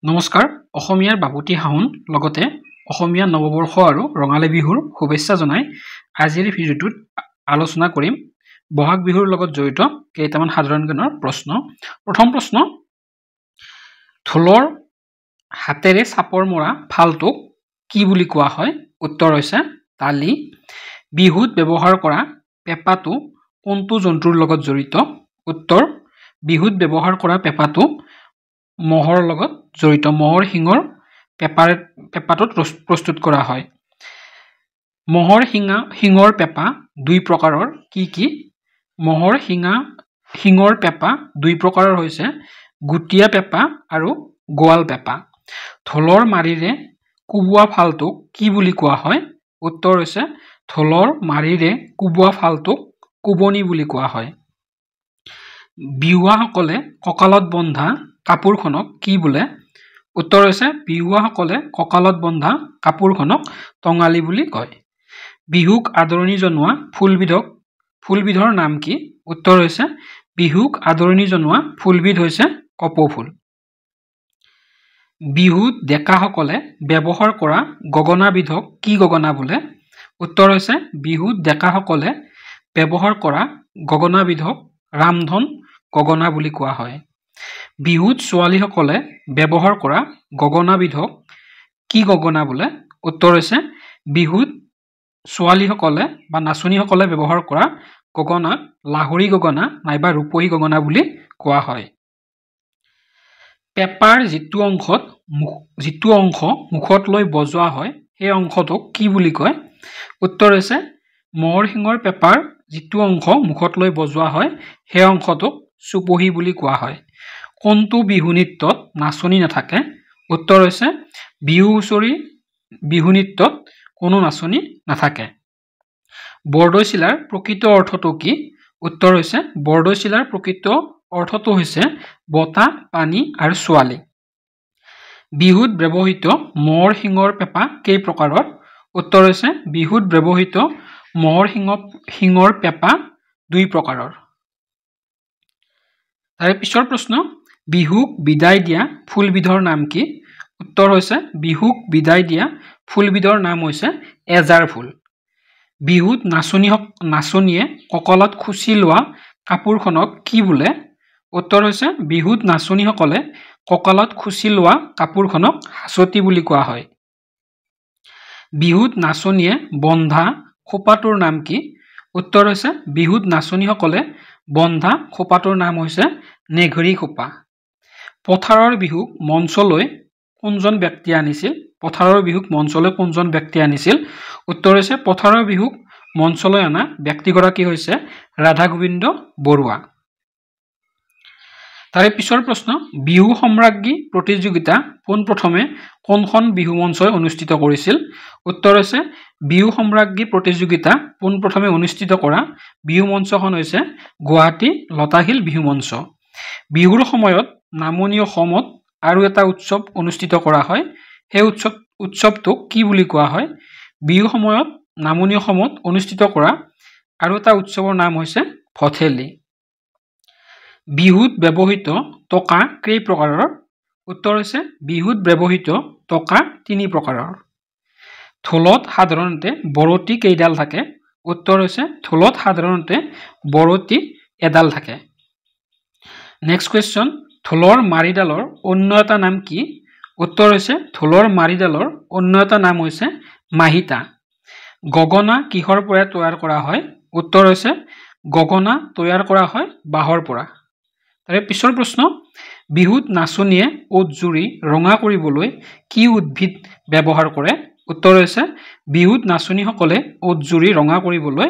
নমস্কাৰ অসমীয়াৰ বাপুতি হাউন লগতে অসমীয়া নৱবৰ্ষ আৰু ৰঙালী বিহুৰ শুভেচ্ছা জনাই আজিৰ ভিডিঅ'টোত আলোচনা কৰিম বহাগ বিহুৰ লগত জড়িত কেইটামান সাধাৰণ জ্ঞানৰ প্ৰশ্ন। প্ৰথম প্ৰশ্ন, ঢোলৰ হাতেৰে চাপৰ মৰা ফালটোক কি বুলি কোৱা হয়? উত্তৰ হৈছে তালি। বিহুত ব্যৱহাৰ কৰা পেঁপাটো কোনটো জন্তুৰ লগত জড়িত? উত্তৰ, বিহুত ব্যৱহাৰ কৰা পেঁপাটো মহৰ লগত জড়িত। মহৰ শিঙৰ পেঁপাটোত প্ৰস্তুত কৰা হয়। মহৰ শিঙৰ পেঁপা দুই প্ৰকাৰৰ, কি কি? মহৰ শিঙৰ পেঁপা দুই প্ৰকাৰৰ হৈছে গুটীয়া পেঁপা আৰু গোৱাল পেঁপা। ঢোলৰ মাৰিৰে কোবোৱা ফালটোক কি বুলি কোৱা হয়? উত্তৰ হৈছে ঢোলৰ মাৰিৰে কোবোৱা ফালটোক কোবনি বুলি কোৱা হয়। বিহুৱাসকলে কঁকালত বন্ধা কাপোৰখনক কি বোলে? উত্তৰ হৈছে বিহুৱাসকলে কঁকালত বন্ধা কাপোৰখনক টঙালি বুলি কয়। বিহুক আদৰণি জনোৱা ফুলবিধৰ নাম কি? উত্তৰ হৈছে বিহুক আদৰণি জনোৱা ফুলবিধ হৈছে কপৌ ফুল। বিহুত ডেকাসকলে ব্যৱহাৰ কৰা গগনাবিধক কি গগনা বোলে? উত্তৰ হৈছে বিহুত ডেকাসকলে ব্যৱহাৰ কৰা গগনাবিধক ৰামধন গগনা বুলি কোৱা হয়। বিহুত ছোৱালীসকলে ব্যৱহাৰ কৰা গগনাবিধক কি গগনা বোলে? উত্তৰ হৈছে বিহুত ছোৱালীসকলে বা নাচনীসকলে ব্যৱহাৰ কৰা গগনাক লাহৰী গগনা নাইবা ৰূপহী গগনা বুলি কোৱা হয়। পেঁপাৰ যিটো অংশ মুখত লৈ বজোৱা হয় সেই অংশটোক কি বুলি কয়? উত্তৰ হৈছে মহৰ শিঙৰ পেঁপাৰ যিটো অংশ মুখত লৈ বজোৱা হয় সেই অংশটোক চুপহী বুলি কোৱা হয়। কোনটো বিহু নৃত্যত নাচনি নাথাকে? উত্তৰ হৈছে বিহু হুঁচৰি বিহু নৃত্যত কোনো নাচনি নাথাকে। বৰদৈচিলাৰ প্ৰকৃত অৰ্থটো কি? উত্তৰ হৈছে বৰদৈচিলাৰ প্ৰকৃত অৰ্থটো হৈছে বতাহ, পানী আৰু ছোৱালী। বিহুত ব্যৱহৃত মহৰ শিঙৰ পেঁপা কেই প্ৰকাৰৰ? উত্তৰ হৈছে বিহুত ব্যৱহৃত মহৰ শিঙৰ পেঁপা দুই প্ৰকাৰৰ। তাৰে পিছৰ প্ৰশ্ন, বিহুক বিদায় দিয়া ফুলবিধৰ নাম কি? উত্তৰ হৈছে বিহুক বিদায় দিয়া ফুলবিধৰ নাম হৈছে এজাৰ ফুল। বিহুত নাচনীয়ে কঁকালত খুচি লোৱা কাপোৰখনক কি বোলে? উত্তৰ হৈছে বিহুত নাচনীসকলে কঁকালত খুচি লোৱা কাপোৰখনক হাঁচতি বুলি কোৱা হয়। বিহুত নাচনীয়ে বন্ধা খোপাটোৰ নাম কি? উত্তৰ হৈছে বিহুত নাচনীসকলে বন্ধা খোপাটোৰ নাম হৈছে নেঘৰী খোপা। পথাৰৰ বিহুক মঞ্চলৈ কোনজন ব্যক্তিয়ে আনিছিল? উত্তৰ হৈছে পথাৰৰ বিহুক মঞ্চলৈ অনা ব্যক্তিগৰাকী হৈছে ৰাধা গোবিন্দ বৰুৱা। তাৰে পিছৰ প্ৰশ্ন, বিহু সম্ৰাজ্ঞী প্ৰতিযোগিতা পোনপ্ৰথমে কোনখন বিহু মঞ্চই অনুষ্ঠিত কৰিছিল? উত্তৰ হৈছে বিহু সম্ৰাজ্ঞী প্ৰতিযোগিতা পোনপ্ৰথমে অনুষ্ঠিত কৰা বিহু মঞ্চখন হৈছে গুৱাহাটী লতাশিল বিহু মঞ্চ। বিহুৰ সময়ত নামনি অসমত আৰু এটা উৎসৱ অনুষ্ঠিত কৰা হয়, সেই উৎসৱটোক কি বুলি কোৱা হয়? বিহুৰ সময়ত নামনি অসমত অনুষ্ঠিত কৰা আৰু এটা উৎসৱৰ নাম হৈছে ভঠেলি। বিহুত ব্যৱহৃত টকা কেই প্ৰকাৰৰ? উত্তৰ হৈছে বিহুত ব্যৱহৃত টকা তিনি প্ৰকাৰৰ। ঢোলত সাধাৰণতে বৰতী কেইডাল থাকে? উত্তৰ হৈছে ঢোলত সাধাৰণতে বৰতী এডাল থাকে। নেক্সট কুৱেশ্যন, ঢোলৰ মাৰিডালৰ অন্য এটা নাম কি? উত্তৰ হৈছে ঢোলৰ মাৰিডালৰ অন্য এটা নাম হৈছে মাহিতা। গগনা কিহৰ পৰা তৈয়াৰ কৰা হয়? উত্তৰ হৈছে গগনা তৈয়াৰ কৰা হয় বাঁহৰ পৰা। তাৰে পিছৰ প্ৰশ্ন, বিহুত নাচনীয়ে ওঠ জুৰি ৰঙা কৰিবলৈ কি উদ্ভিদ ব্যৱহাৰ কৰে? উত্তৰ হৈছে বিহুত নাচনীসকলে ওঠ জুৰি ৰঙা কৰিবলৈ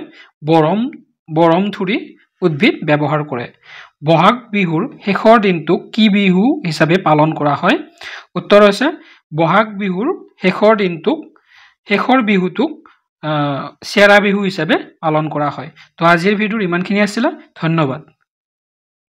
বৰমথুৰি উদ্ভিদ ব্যৱহাৰ কৰে। বহাগ বিহুৰ শেষৰ দিনটোক কি বিহু হিচাপে পালন কৰা হয়? উত্তৰ হৈছে বহাগ বিহুৰ শেষৰ বিহুটোক চেৰা বিহু হিচাপে পালন কৰা হয়। তো আজিৰ ভিডিঅ'ৰ ইমানখিনি আছিলে, ধন্যবাদ।